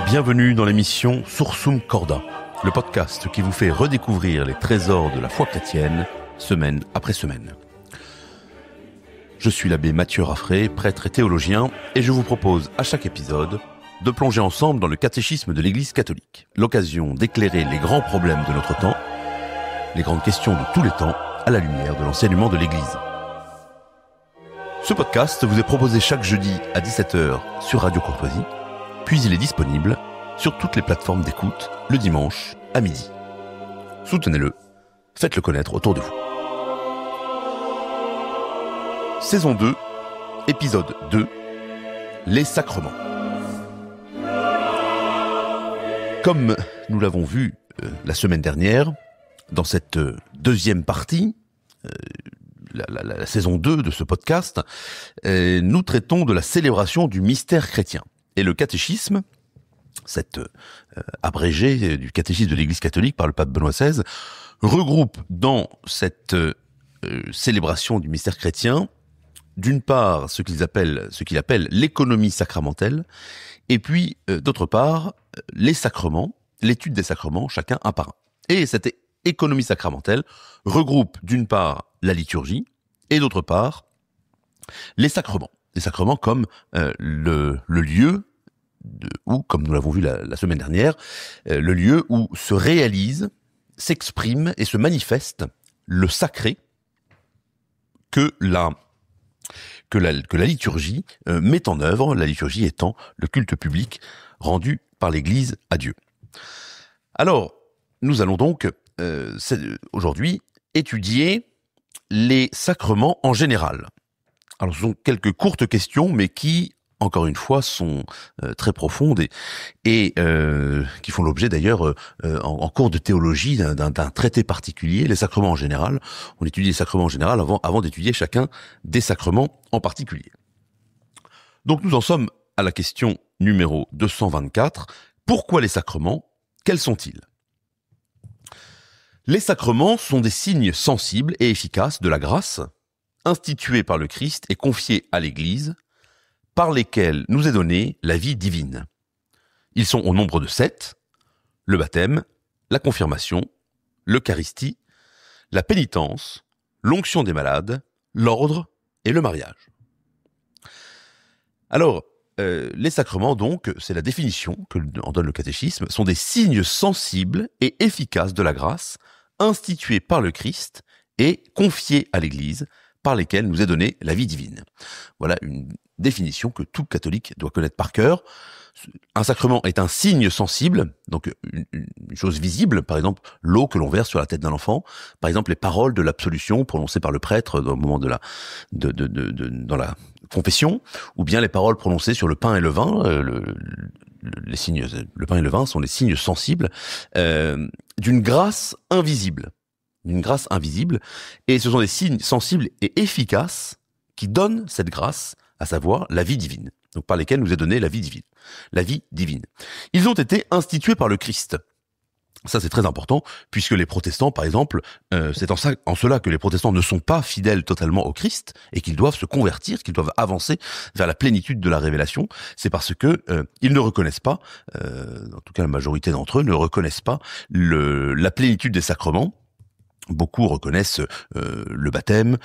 Bienvenue dans l'émission Sursum Corda, le podcast qui vous fait redécouvrir les trésors de la foi chrétienne, semaine après semaine. Je suis l'abbé Mathieu Raffray, prêtre et théologien, et je vous propose à chaque épisode de plonger ensemble dans le catéchisme de l'Église catholique, l'occasion d'éclairer les grands problèmes de notre temps, les grandes questions de tous les temps, à la lumière de l'enseignement de l'Église. Ce podcast vous est proposé chaque jeudi à 17h sur Radio Courtoisie, puis il est disponible sur toutes les plateformes d'écoute le dimanche à midi. Soutenez-le, faites-le connaître autour de vous. Saison 2, épisode 2, les sacrements. Comme nous l'avons vu la semaine dernière, dans cette deuxième partie, la saison 2 de ce podcast, nous traitons de la célébration du mystère chrétien. Et le catéchisme, cet abrégé du catéchisme de l'Église catholique par le pape Benoît XVI, regroupe dans cette célébration du mystère chrétien, d'une part ce qu'il appelle l'économie sacramentelle, et puis d'autre part les sacrements, l'étude des sacrements, chacun un par un. Et cette économie sacramentelle regroupe d'une part la liturgie, et d'autre part les sacrements. Les sacrements comme le lieu où, comme nous l'avons vu la semaine dernière, le lieu où se réalise, s'exprime et se manifeste le sacré que la liturgie met en œuvre, la liturgie étant le culte public rendu par l'Église à Dieu. Alors, nous allons donc aujourd'hui étudier les sacrements en général. Alors, ce sont quelques courtes questions, mais qui, encore une fois, sont très profondes et qui font l'objet d'ailleurs en cours de théologie d'un traité particulier. Les sacrements en général, on étudie les sacrements en général avant d'étudier chacun des sacrements en particulier. Donc nous en sommes à la question numéro 224. Pourquoi les sacrements? Quels sont-ils? Les sacrements sont des signes sensibles et efficaces de la grâce, institués par le Christ et confiés à l'Église, par lesquels nous est donnée la vie divine. Ils sont au nombre de 7, le baptême, la confirmation, l'Eucharistie, la pénitence, l'onction des malades, l'ordre et le mariage. Alors, les sacrements, donc, c'est la définition que en donne le catéchisme, sont des signes sensibles et efficaces de la grâce, institués par le Christ et confiés à l'Église, par lesquels nous est donnée la vie divine. Voilà une définition que tout catholique doit connaître par cœur. Un sacrement est un signe sensible, donc une chose visible, par exemple l'eau que l'on verse sur la tête d'un enfant, par exemple les paroles de l'absolution prononcées par le prêtre au moment dans la confession, ou bien les paroles prononcées sur le pain et le vin. Le pain et le vin sont les signes sensibles d'une grâce invisible. Et ce sont des signes sensibles et efficaces qui donnent cette grâce, à savoir la vie divine, donc par lesquels nous est donnée la vie divine. Ils ont été institués par le Christ. Ça, c'est très important, puisque les protestants, par exemple, c'est en cela que les protestants ne sont pas fidèles totalement au Christ, et qu'ils doivent se convertir, qu'ils doivent avancer vers la plénitude de la révélation. C'est parce que ils ne reconnaissent pas, en tout cas la majorité d'entre eux, ne reconnaissent pas la plénitude des sacrements. Beaucoup reconnaissent le baptême,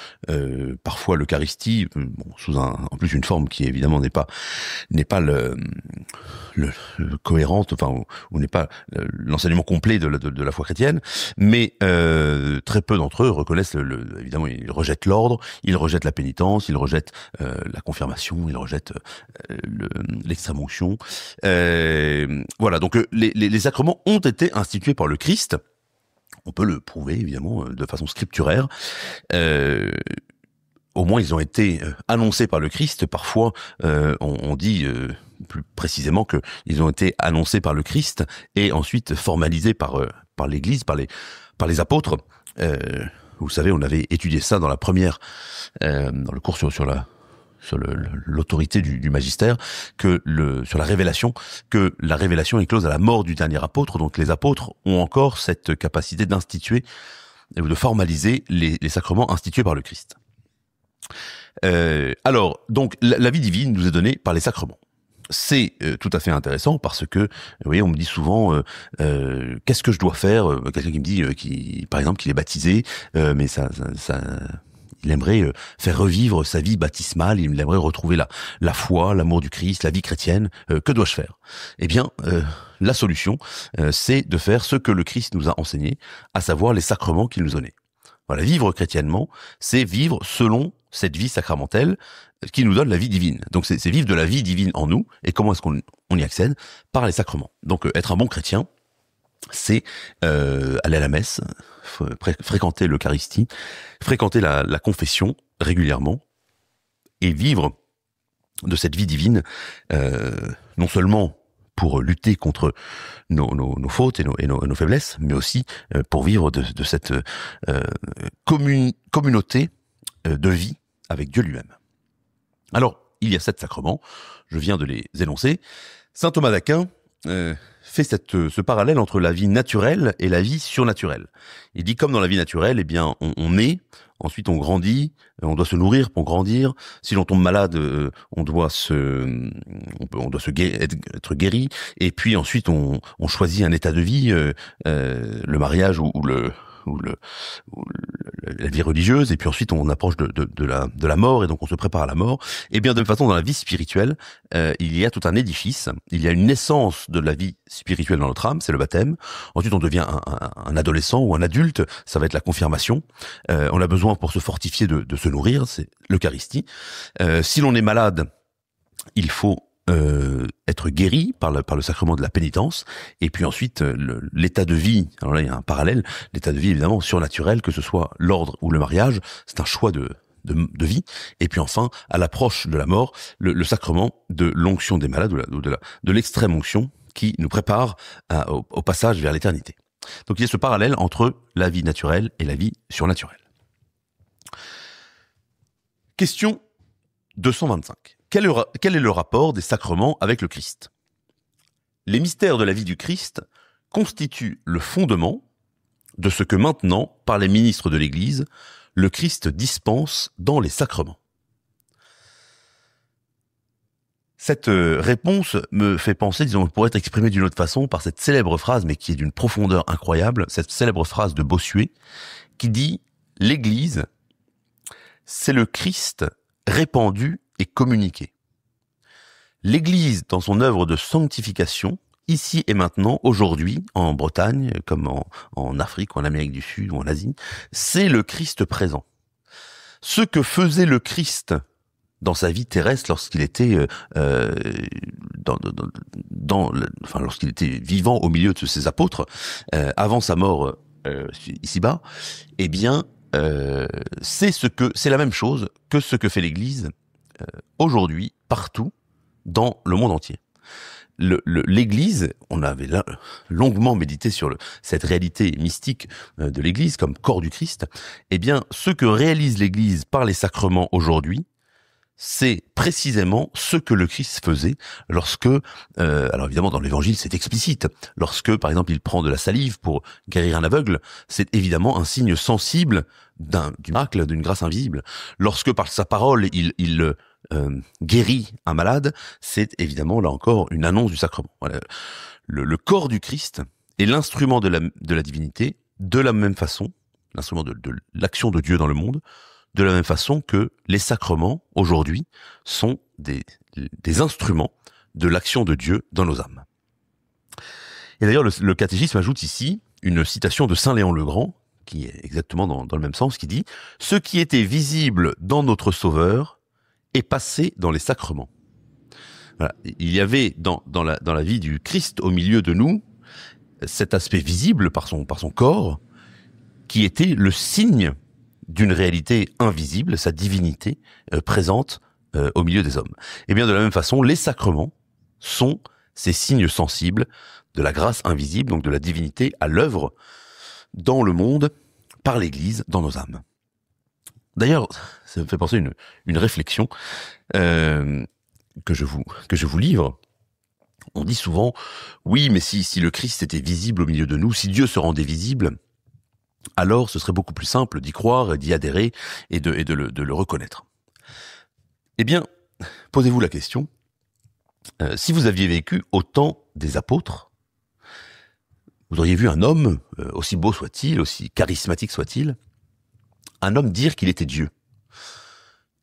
parfois l'Eucharistie, sous en plus une forme qui évidemment n'est pas le cohérente, enfin ou n'est pas l'enseignement complet de la foi chrétienne, mais très peu d'entre eux reconnaissent évidemment ils rejettent l'ordre, ils rejettent la pénitence, ils rejettent la confirmation, ils rejettent l'extrême-onction. Voilà, donc les sacrements ont été institués par le Christ. On peut le prouver, évidemment, de façon scripturaire. Au moins, ils ont été annoncés par le Christ. Parfois, on dit plus précisément qu'ils ont été annoncés par le Christ et ensuite formalisés par l'Église, par les apôtres. Vous savez, on avait étudié ça dans dans le cours sur l'autorité du magistère, sur la révélation, que la révélation est close à la mort du dernier apôtre. Donc les apôtres ont encore cette capacité d'instituer ou de formaliser les sacrements institués par le Christ. Alors, donc la vie divine nous est donnée par les sacrements. c'est tout à fait intéressant parce que, vous voyez, on me dit souvent, qu'est-ce que je dois faire? Quelqu'un qui me dit, par exemple, qu'il est baptisé, mais il aimerait faire revivre sa vie baptismale, il aimerait retrouver la foi, l'amour du Christ, la vie chrétienne. Que dois-je faire? Eh bien, la solution, c'est de faire ce que le Christ nous a enseigné, à savoir les sacrements qu'il nous donnait. Voilà, vivre chrétiennement, c'est vivre selon cette vie sacramentelle qui nous donne la vie divine. Donc c'est vivre de la vie divine en nous. Et comment est-ce qu'on y accède? Par les sacrements. Donc être un bon chrétien, c'est aller à la messe, fréquenter l'Eucharistie, fréquenter la confession régulièrement et vivre de cette vie divine, non seulement pour lutter contre nos fautes et nos faiblesses, mais aussi pour vivre de cette communauté de vie avec Dieu lui-même. Alors, il y a 7 sacrements, je viens de les énoncer. Saint Thomas d'Aquin fait ce parallèle entre la vie naturelle et la vie surnaturelle. Il dit, comme dans la vie naturelle, eh bien, on naît, ensuite on grandit, on doit se nourrir pour grandir. Si l'on tombe malade, on doit être guéri. Et puis ensuite, on choisit un état de vie, le mariage ou la vie religieuse, et puis ensuite on approche de la mort, et donc on se prépare à la mort. Et bien de toute façon, dans la vie spirituelle, il y a tout un édifice, il y a une naissance de la vie spirituelle dans notre âme, c'est le baptême. Ensuite on devient un adolescent ou un adulte, ça va être la confirmation. On a besoin pour se fortifier de se nourrir, c'est l'Eucharistie. Si l'on est malade, il faut être guéri par le sacrement de la pénitence, et puis ensuite l'état de vie. Alors là il y a un parallèle, l'état de vie évidemment surnaturel, que ce soit l'ordre ou le mariage, c'est un choix de vie. Et puis enfin, à l'approche de la mort, le sacrement de l'onction des malades ou de l'extrême onction qui nous prépare au passage vers l'éternité. Donc il y a ce parallèle entre la vie naturelle et la vie surnaturelle. Question 225. Quel est le rapport des sacrements avec le Christ? Les mystères de la vie du Christ constituent le fondement de ce que maintenant, par les ministres de l'Église, le Christ dispense dans les sacrements. Cette réponse me fait penser, disons, pourrait être exprimée d'une autre façon par cette célèbre phrase, mais qui est d'une profondeur incroyable, cette célèbre phrase de Bossuet, qui dit « L'Église, c'est le Christ répandu et communiqué. L'Église, dans son œuvre de sanctification, ici et maintenant, aujourd'hui, en Bretagne, comme en Afrique, ou en Amérique du Sud, ou en Asie, c'est le Christ présent. Ce que faisait le Christ dans sa vie terrestre lorsqu'il était lorsqu'il était vivant au milieu de ses apôtres, avant sa mort ici-bas, eh bien, c'est la même chose que ce que fait l'Église aujourd'hui, partout, dans le monde entier. L'Église, on avait longuement médité sur cette réalité mystique de l'Église comme corps du Christ. Eh bien, ce que réalise l'Église par les sacrements aujourd'hui, c'est précisément ce que le Christ faisait lorsque, alors évidemment dans l'Évangile c'est explicite, lorsque par exemple il prend de la salive pour guérir un aveugle, c'est évidemment un signe sensible du miracle, d'une grâce invisible. Lorsque par sa parole il guérit un malade, c'est évidemment là encore une annonce du sacrement. Voilà. Le corps du Christ est l'instrument de la divinité, de la même façon, l'instrument de l'action de Dieu dans le monde, de la même façon que les sacrements, aujourd'hui, sont des instruments de l'action de Dieu dans nos âmes. Et d'ailleurs, le catéchisme ajoute ici une citation de Saint Léon le Grand, qui est exactement dans le même sens, qui dit « Ce qui était visible dans notre Sauveur est passé dans les sacrements. » Voilà. Il y avait dans la vie du Christ au milieu de nous, cet aspect visible par son corps, qui était le signe d'une réalité invisible, sa divinité présente au milieu des hommes. Et bien de la même façon, les sacrements sont ces signes sensibles de la grâce invisible, donc de la divinité à l'œuvre dans le monde, par l'Église, dans nos âmes. D'ailleurs, ça me fait penser une réflexion que je vous livre. On dit souvent, oui, mais si le Christ était visible au milieu de nous, si Dieu se rendait visible, alors ce serait beaucoup plus simple d'y croire, d'y adhérer et de le reconnaître. Eh bien, posez-vous la question, Si vous aviez vécu au temps des apôtres, vous auriez vu un homme, aussi beau soit-il, aussi charismatique soit-il, un homme dire qu'il était Dieu.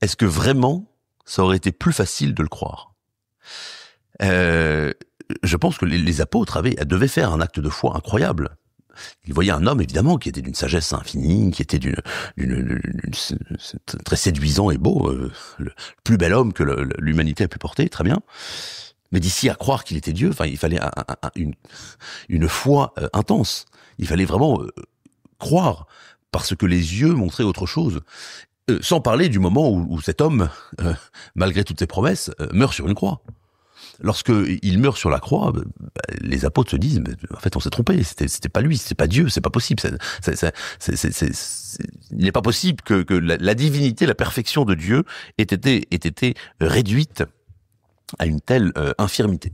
Est-ce que vraiment ça aurait été plus facile de le croire? Je pense que les apôtres devaient faire un acte de foi incroyable. Ils voyaient un homme, évidemment, qui était d'une sagesse infinie, qui était très séduisant et beau, le plus bel homme que l'humanité a pu porter, très bien. Mais d'ici à croire qu'il était Dieu, enfin, il fallait une foi intense. Il fallait vraiment croire, parce que les yeux montraient autre chose. Sans parler du moment où cet homme, malgré toutes ses promesses, meurt sur une croix. Lorsque il meurt sur la croix, les apôtres se disent, mais en fait, on s'est trompé. C'était pas lui, c'est pas Dieu, c'est pas possible. Il n'est pas possible que la divinité, la perfection de Dieu ait été réduite à une telle infirmité.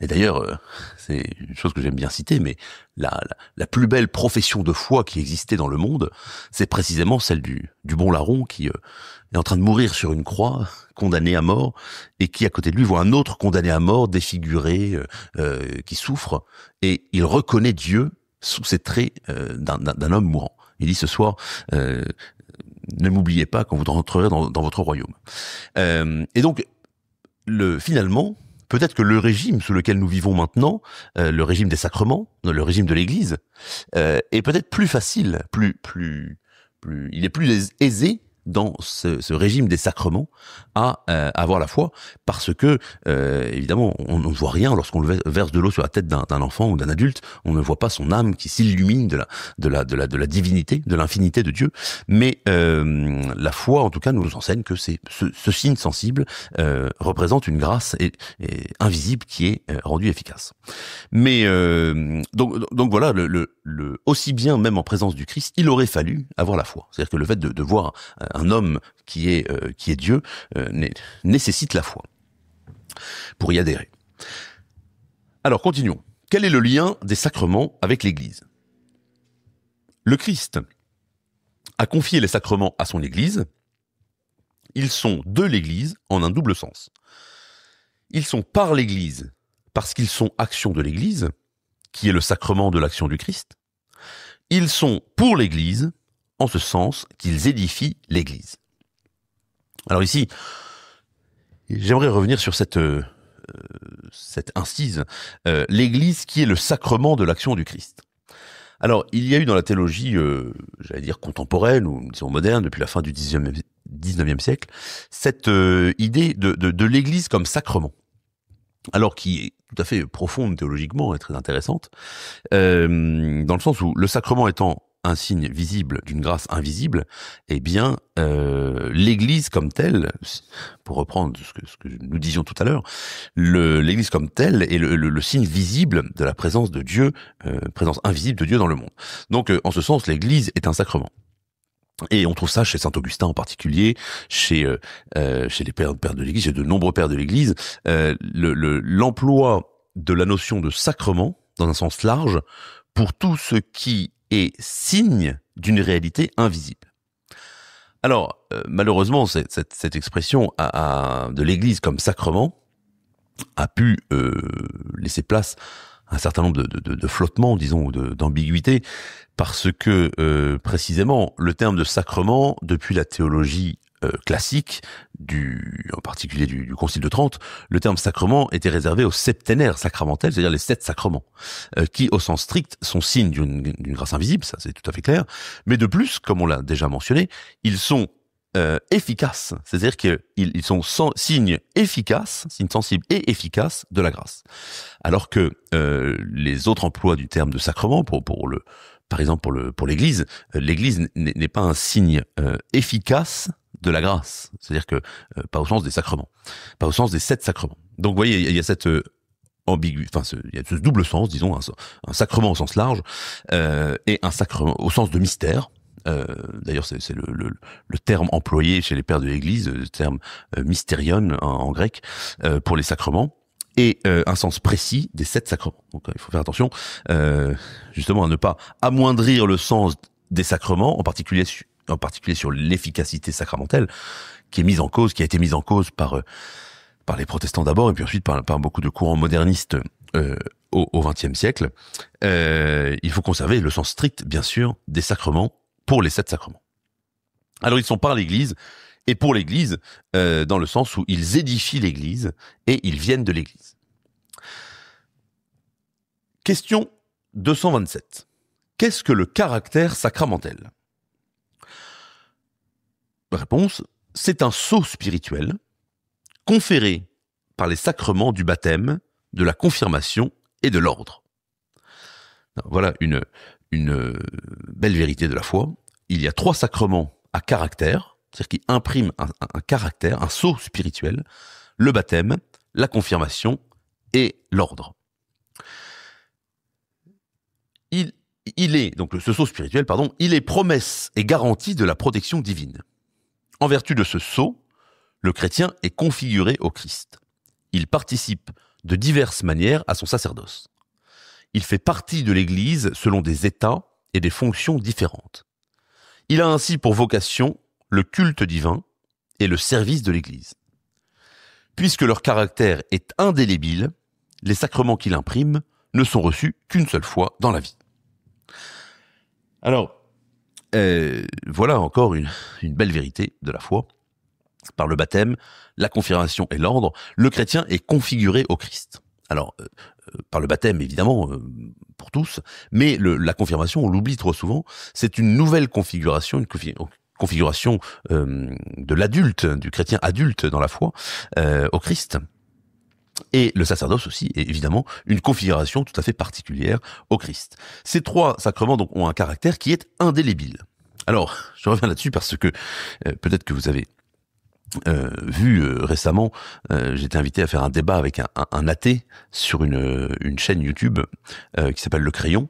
Et d'ailleurs, c'est une chose que j'aime bien citer, mais la plus belle profession de foi qui existait dans le monde, c'est précisément celle du bon larron qui est en train de mourir sur une croix, condamné à mort, et qui à côté de lui voit un autre condamné à mort, défiguré, qui souffre, et il reconnaît Dieu sous ces traits d'un homme mourant. Il dit ce soir, ne m'oubliez pas quand vous rentrerez dans votre royaume. Et donc, finalement, peut-être que le régime sous lequel nous vivons maintenant, le régime des sacrements, le régime de l'Église, est peut-être plus facile, il est plus aisé dans ce régime des sacrements à avoir la foi, parce que évidemment on ne voit rien lorsqu'on verse de l'eau sur la tête d'un enfant ou d'un adulte. On ne voit pas son âme qui s'illumine de la divinité, de l'infinité de Dieu. Mais la foi, en tout cas, nous enseigne que ce signe sensible représente une grâce et invisible qui est rendue efficace. Mais donc voilà, aussi bien même en présence du Christ, il aurait fallu avoir la foi. C'est-à-dire que le fait de voir un homme qui est Dieu nécessite la foi pour y adhérer. Alors continuons. Quel est le lien des sacrements avec l'Église? Le Christ a confié les sacrements à son Église. Ils sont de l'Église en un double sens. Ils sont par l'Église parce qu'ils sont action de l'Église, qui est le sacrement de l'action du Christ. Ils sont pour l'Église en ce sens qu'ils édifient l'Église. Alors ici, j'aimerais revenir sur cette incise, l'Église qui est le sacrement de l'action du Christ. Alors, il y a eu dans la théologie, j'allais dire contemporaine ou disons moderne, depuis la fin du 19e siècle, cette idée de l'Église comme sacrement. Alors qui est tout à fait profonde théologiquement et très intéressante, dans le sens où le sacrement étant un signe visible d'une grâce invisible, eh bien, l'Église comme telle, pour reprendre ce que nous disions tout à l'heure, l'Église comme telle est le signe visible de la présence de Dieu, présence invisible de Dieu dans le monde. Donc, en ce sens, l'Église est un sacrement. Et on trouve ça chez Saint Augustin en particulier, chez les pères de l'Église, chez de nombreux pères de l'Église, l'emploi de la notion de sacrement, dans un sens large, pour tout ce qui est signe d'une réalité invisible. Alors, malheureusement, cette expression de l'Église comme sacrement a pu laisser place à un certain nombre de flottements, disons, ou d'ambiguïtés, parce que précisément le terme de sacrement, depuis la théologie classique, en particulier du Concile de Trente, le terme sacrement était réservé aux septénaires sacramentels, c'est-à-dire les 7 sacrements, qui au sens strict sont signes d'une grâce invisible, ça c'est tout à fait clair, mais de plus, comme on l'a déjà mentionné, ils sont efficaces, c'est-à-dire qu'ils sont signes efficaces, signes sensibles et efficaces de la grâce. Alors que les autres emplois du terme de sacrement, par exemple pour l'Église, l'Église n'est pas un signe efficace de la grâce, c'est-à-dire que pas au sens des sacrements, pas au sens des 7 sacrements. Donc vous voyez, il y a cette il y a ce double sens, disons, un sacrement au sens large et un sacrement au sens de mystère. D'ailleurs, c'est le terme employé chez les pères de l'Église, le terme mysterion en grec, pour les sacrements, et un sens précis des 7 sacrements. Donc il faut faire attention justement à ne pas amoindrir le sens des sacrements, en particulier sur l'efficacité sacramentelle qui a été mise en cause par par les protestants d'abord, et puis ensuite par beaucoup de courants modernistes au XXe siècle, il faut conserver le sens strict, bien sûr, des sacrements pour les 7 sacrements. Alors ils sont par l'Église, et pour l'Église, dans le sens où ils édifient l'Église, et ils viennent de l'Église. Question 227. Qu'est-ce que le caractère sacramentel ? Réponse, c'est un sceau spirituel conféré par les sacrements du baptême, de la confirmation et de l'ordre. Voilà une belle vérité de la foi. Il y a 3 sacrements à caractère, c'est-à-dire qui impriment un caractère, un sceau spirituel, le baptême, la confirmation et l'ordre. Il est, donc ce sceau spirituel, il est promesse et garantie de la protection divine. En vertu de ce sceau, le chrétien est configuré au Christ. Il participe de diverses manières à son sacerdoce. Il fait partie de l'Église selon des états et des fonctions différentes. Il a ainsi pour vocation le culte divin et le service de l'Église. Puisque leur caractère est indélébile, les sacrements qu'il imprime ne sont reçus qu'une seule fois dans la vie. Alors, voilà encore une belle vérité de la foi. Par le baptême, la confirmation et l'ordre, le chrétien est configuré au Christ. Alors, par le baptême, évidemment, pour tous, mais la confirmation, on l'oublie trop souvent, c'est une nouvelle configuration, une configuration de l'adulte, du chrétien adulte dans la foi, au Christ. Et le sacerdoce aussi est évidemment une configuration tout à fait particulière au Christ. Ces 3 sacrements donc ont un caractère qui est indélébile. Alors, je reviens là-dessus parce que peut-être que vous avez vu récemment, j'ai été invité à faire un débat avec un athée sur une chaîne YouTube qui s'appelle Le Crayon.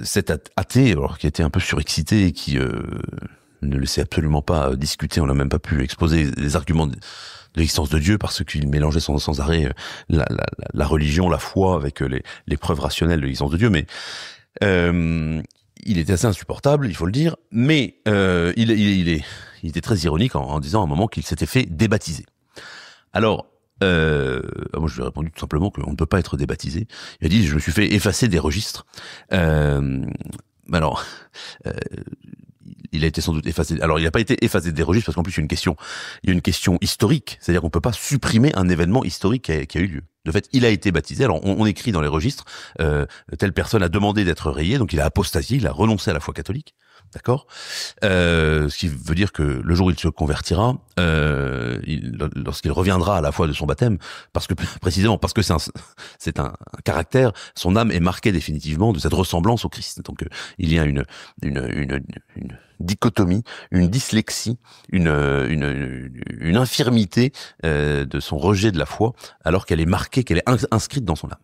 Cet athée, alors, qui était un peu surexcité et qui ne laissait absolument pas discuter, on n'a même pas pu exposer les arguments de l'existence de Dieu parce qu'il mélangeait sans arrêt la religion, la foi avec les preuves rationnelles de l'existence de Dieu, mais il était assez insupportable, il faut le dire, mais il était très ironique en disant à un moment qu'il s'était fait débaptiser. Alors, moi je lui ai répondu tout simplement qu'on ne peut pas être débaptisé. Il a dit, je me suis fait effacer des registres. Alors, il a été sans doute effacé. Alors, il n'a pas été effacé des registres parce qu'en plus il y a une question historique, c'est-à-dire qu'on peut pas supprimer un événement historique qui a eu lieu. De fait, il a été baptisé. Alors, on écrit dans les registres, telle personne a demandé d'être rayée, donc il a apostasié, il a renoncé à la foi catholique. D'accord, ce qui veut dire que le jour où il se convertira, lorsqu'il reviendra à la foi de son baptême, parce que c'est un caractère, son âme est marquée définitivement de cette ressemblance au Christ. Donc il y a une dichotomie, une dyslexie, une infirmité de son rejet de la foi, alors qu'elle est marquée, qu'elle est inscrite dans son âme.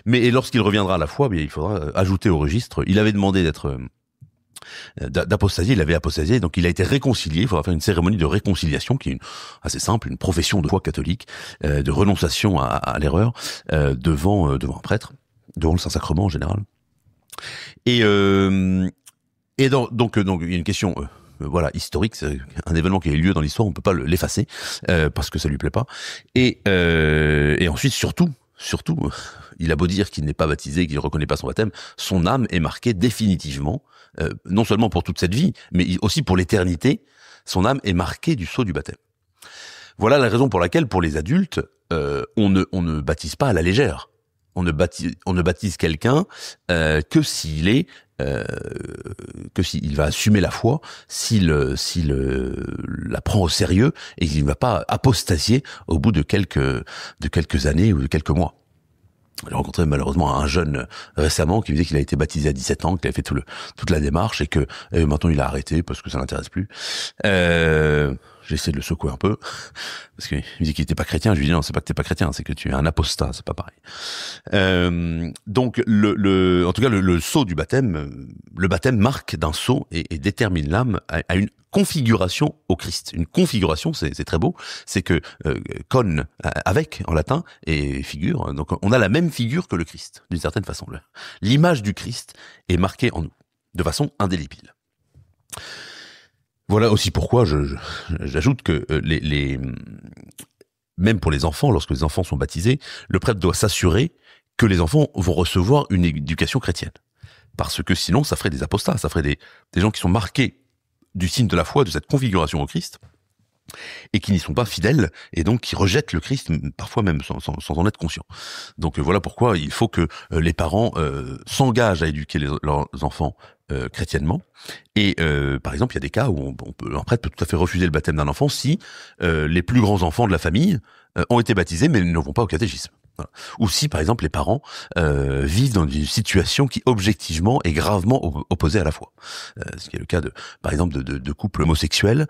Mais lorsqu'il reviendra à la foi, bien il faudra ajouter au registre. Il avait demandé d'apostasier, il avait apostasié, donc il a été réconcilié. Il faudra faire une cérémonie de réconciliation qui est assez simple, une profession de foi catholique, de renonciation à l'erreur devant un prêtre, devant le Saint-Sacrement en général. Donc il y a une question voilà, historique, c'est un événement qui a eu lieu dans l'histoire, on peut pas l'effacer parce que ça lui plaît pas. Et ensuite surtout, il a beau dire qu'il n'est pas baptisé, qu'il ne reconnaît pas son baptême, son âme est marquée définitivement, non seulement pour toute cette vie, mais aussi pour l'éternité, son âme est marquée du sceau du baptême. Voilà la raison pour laquelle, pour les adultes, on ne baptise pas à la légère. On ne baptise quelqu'un que s'il va assumer la foi, s'il la prend au sérieux et qu'il ne va pas apostasier au bout de quelques années ou de quelques mois. J'ai rencontré malheureusement un jeune récemment qui me disait qu'il a été baptisé à 17 ans, qu'il avait fait toute la démarche et que maintenant il a arrêté parce que ça l'intéresse plus. J'ai essayé de le secouer un peu parce qu'il me dit qu'il était pas chrétien. Je lui dis non, c'est pas que t'es pas chrétien, c'est que tu es un apostat, c'est pas pareil. Donc en tout cas le sceau du baptême, le baptême marque d'un sceau et détermine l'âme à une configuration au Christ. Une configuration, c'est très beau, c'est que con avec en latin et figure, donc on a la même figure que le Christ d'une certaine façon. L'image du Christ est marquée en nous de façon indélébile. Voilà aussi pourquoi j'ajoute que même pour les enfants, lorsque les enfants sont baptisés, le prêtre doit s'assurer que les enfants vont recevoir une éducation chrétienne. Parce que sinon, ça ferait des apostats, ça ferait des gens qui sont marqués du signe de la foi, de cette configuration au Christ, et qui n'y sont pas fidèles, et donc qui rejettent le Christ, parfois même sans en être conscients. Donc voilà pourquoi il faut que les parents s'engagent à éduquer leurs enfants chrétiennement. Et par exemple, il y a des cas où un prêtre peut tout à fait refuser le baptême d'un enfant si les plus grands enfants de la famille ont été baptisés mais ne vont pas au catéchisme. Voilà. Ou si, par exemple, les parents vivent dans une situation qui, objectivement, est gravement opposée à la foi. Ce qui est le cas, par exemple, de couples homosexuels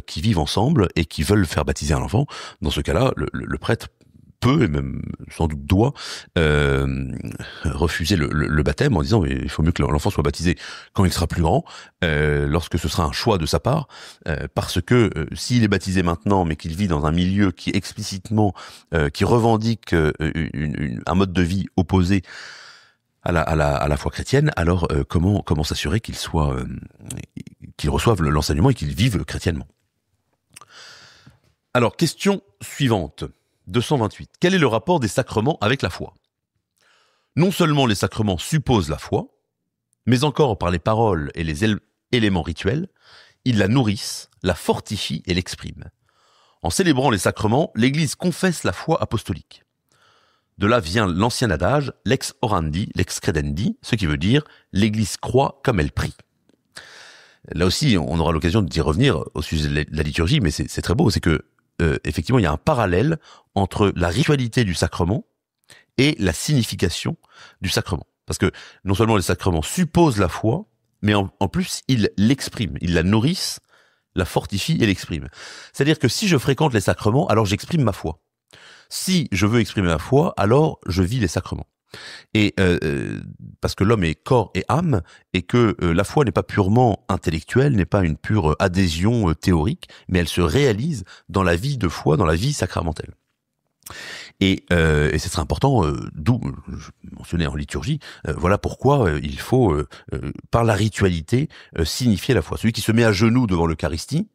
qui vivent ensemble et qui veulent faire baptiser un enfant. Dans ce cas-là, le prêtre peut, et même sans doute doit, refuser le baptême en disant il faut mieux que l'enfant soit baptisé quand il sera plus grand, lorsque ce sera un choix de sa part, parce que s'il est baptisé maintenant mais qu'il vit dans un milieu qui explicitement qui revendique un mode de vie opposé à la foi chrétienne, alors comment s'assurer qu'il reçoive l'enseignement et qu'il vive chrétiennement. Alors, question suivante. 228. Quel est le rapport des sacrements avec la foi? Non seulement les sacrements supposent la foi, mais encore par les paroles et les éléments rituels, ils la nourrissent, la fortifient et l'expriment. En célébrant les sacrements, l'Église confesse la foi apostolique. De là vient l'ancien adage « lex orandi, lex credendi », ce qui veut dire « l'Église croit comme elle prie ». Là aussi, on aura l'occasion d'y revenir au sujet de la liturgie, mais c'est très beau, c'est que effectivement, il y a un parallèle entre la ritualité du sacrement et la signification du sacrement. Parce que non seulement les sacrements supposent la foi, mais en plus, ils l'expriment, ils la nourrissent, la fortifient et l'expriment. C'est-à-dire que si je fréquente les sacrements, alors j'exprime ma foi. Si je veux exprimer ma foi, alors je vis les sacrements. Et parce que l'homme est corps et âme, et que la foi n'est pas purement intellectuelle, n'est pas une pure adhésion théorique, mais elle se réalise dans la vie de foi, dans la vie sacramentelle. Et c'est très important, d'où je mentionnais en liturgie, voilà pourquoi il faut, par la ritualité, signifier la foi. Celui qui se met à genoux devant l'Eucharistie,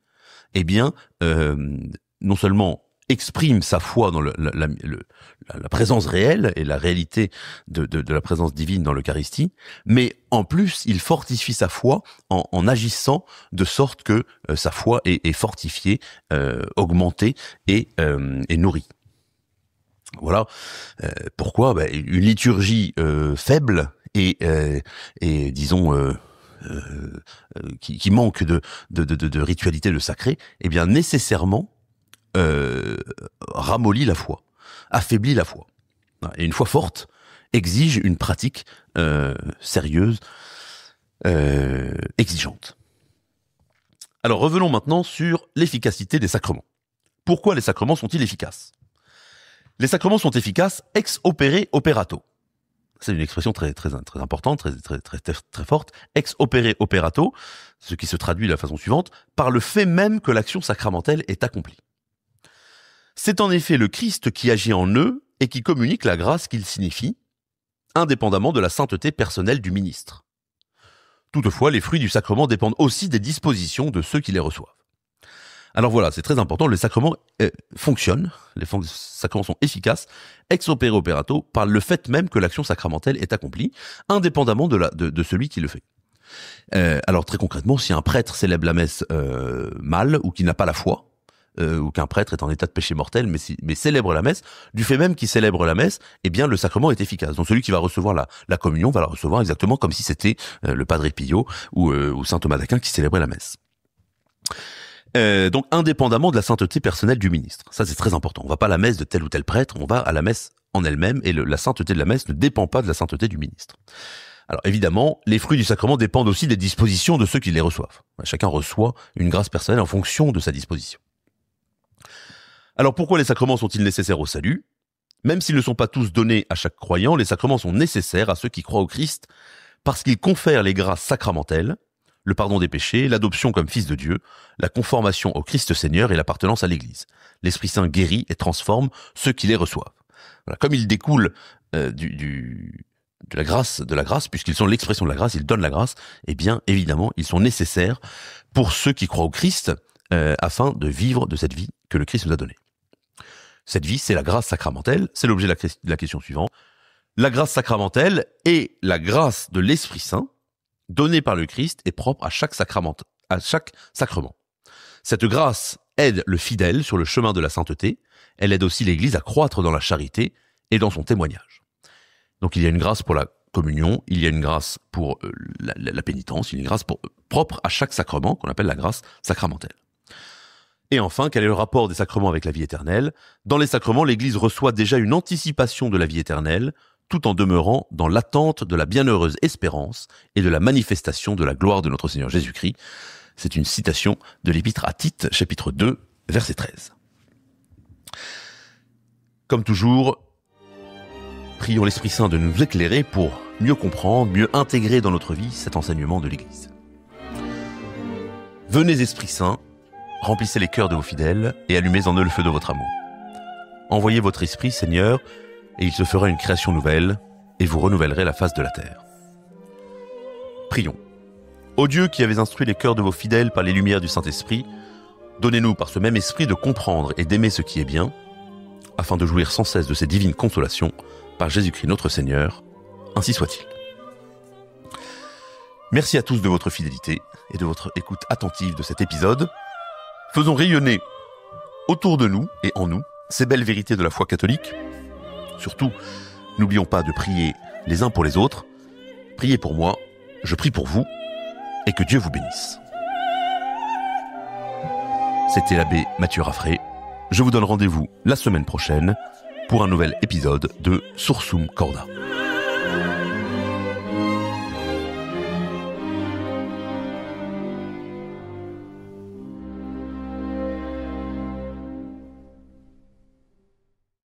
eh bien, non seulement exprime sa foi dans la présence réelle et la réalité de la présence divine dans l'Eucharistie, mais en plus, il fortifie sa foi en agissant de sorte que sa foi est fortifiée, augmentée et nourrie. Voilà pourquoi une liturgie faible et disons qui manque de ritualité, de sacré, eh bien nécessairement ramollit la foi, affaiblit la foi. Et une foi forte exige une pratique sérieuse, exigeante. Alors revenons maintenant sur l'efficacité des sacrements. Pourquoi les sacrements sont-ils efficaces? Les sacrements sont efficaces ex opere operato. C'est une expression très importante, très forte. Ex opere operato, ce qui se traduit de la façon suivante, par le fait même que l'action sacramentelle est accomplie. C'est en effet le Christ qui agit en eux et qui communique la grâce qu'il signifie, indépendamment de la sainteté personnelle du ministre. Toutefois, les fruits du sacrement dépendent aussi des dispositions de ceux qui les reçoivent. Alors voilà, c'est très important, les sacrements fonctionnent, les sacrements sont efficaces, ex opere operato, par le fait même que l'action sacramentelle est accomplie, indépendamment de celui qui le fait. Alors très concrètement, si un prêtre célèbre la messe mal, ou qui n'a pas la foi, ou qu'un prêtre est en état de péché mortel, mais célèbre la messe, du fait même qu'il célèbre la messe, eh bien le sacrement est efficace. Donc celui qui va recevoir la communion va la recevoir exactement comme si c'était le Padre Pio ou saint Thomas d'Aquin qui célébrait la messe. Donc indépendamment de la sainteté personnelle du ministre. Ça c'est très important. On va pas à la messe de tel ou tel prêtre, on va à la messe en elle-même, et la sainteté de la messe ne dépend pas de la sainteté du ministre. Alors évidemment, les fruits du sacrement dépendent aussi des dispositions de ceux qui les reçoivent. Chacun reçoit une grâce personnelle en fonction de sa disposition. Alors pourquoi les sacrements sont-ils nécessaires au salut? Même s'ils ne sont pas tous donnés à chaque croyant, les sacrements sont nécessaires à ceux qui croient au Christ parce qu'ils confèrent les grâces sacramentelles, le pardon des péchés, l'adoption comme fils de Dieu, la conformation au Christ Seigneur et l'appartenance à l'Église. L'Esprit Saint guérit et transforme ceux qui les reçoivent. Voilà, comme il découle la grâce, puisqu'ils sont l'expression de la grâce, ils donnent la grâce, eh bien, évidemment, ils sont nécessaires pour ceux qui croient au Christ, afin de vivre de cette vie que le Christ nous a donnée. Cette vie, c'est la grâce sacramentelle, c'est l'objet de la question suivante. La grâce sacramentelle est la grâce de l'Esprit Saint, donnée par le Christ et propre à chaque sacrement. Cette grâce aide le fidèle sur le chemin de la sainteté, elle aide aussi l'Église à croître dans la charité et dans son témoignage. Donc il y a une grâce pour la communion, il y a une grâce pour la pénitence, il y a une grâce propre à chaque sacrement qu'on appelle la grâce sacramentelle. Et enfin, quel est le rapport des sacrements avec la vie éternelle ? Dans les sacrements, l'Église reçoit déjà une anticipation de la vie éternelle, tout en demeurant dans l'attente de la bienheureuse espérance et de la manifestation de la gloire de notre Seigneur Jésus-Christ. C'est une citation de l'Épître à Tite, chapitre 2, verset 13. Comme toujours, prions l'Esprit Saint de nous éclairer pour mieux comprendre, mieux intégrer dans notre vie cet enseignement de l'Église. Venez, Esprit Saint, remplissez les cœurs de vos fidèles et allumez en eux le feu de votre amour. Envoyez votre Esprit, Seigneur, et il se fera une création nouvelle, et vous renouvellerez la face de la terre. Prions. Ô Dieu qui avez instruit les cœurs de vos fidèles par les lumières du Saint-Esprit, donnez-nous par ce même esprit de comprendre et d'aimer ce qui est bien, afin de jouir sans cesse de ces divines consolations, par Jésus-Christ notre Seigneur, ainsi soit-il. Merci à tous de votre fidélité et de votre écoute attentive de cet épisode. Faisons rayonner autour de nous et en nous ces belles vérités de la foi catholique. Surtout, n'oublions pas de prier les uns pour les autres. Priez pour moi, je prie pour vous, et que Dieu vous bénisse. C'était l'abbé Mathieu Raffray. Je vous donne rendez-vous la semaine prochaine pour un nouvel épisode de Sursum Corda.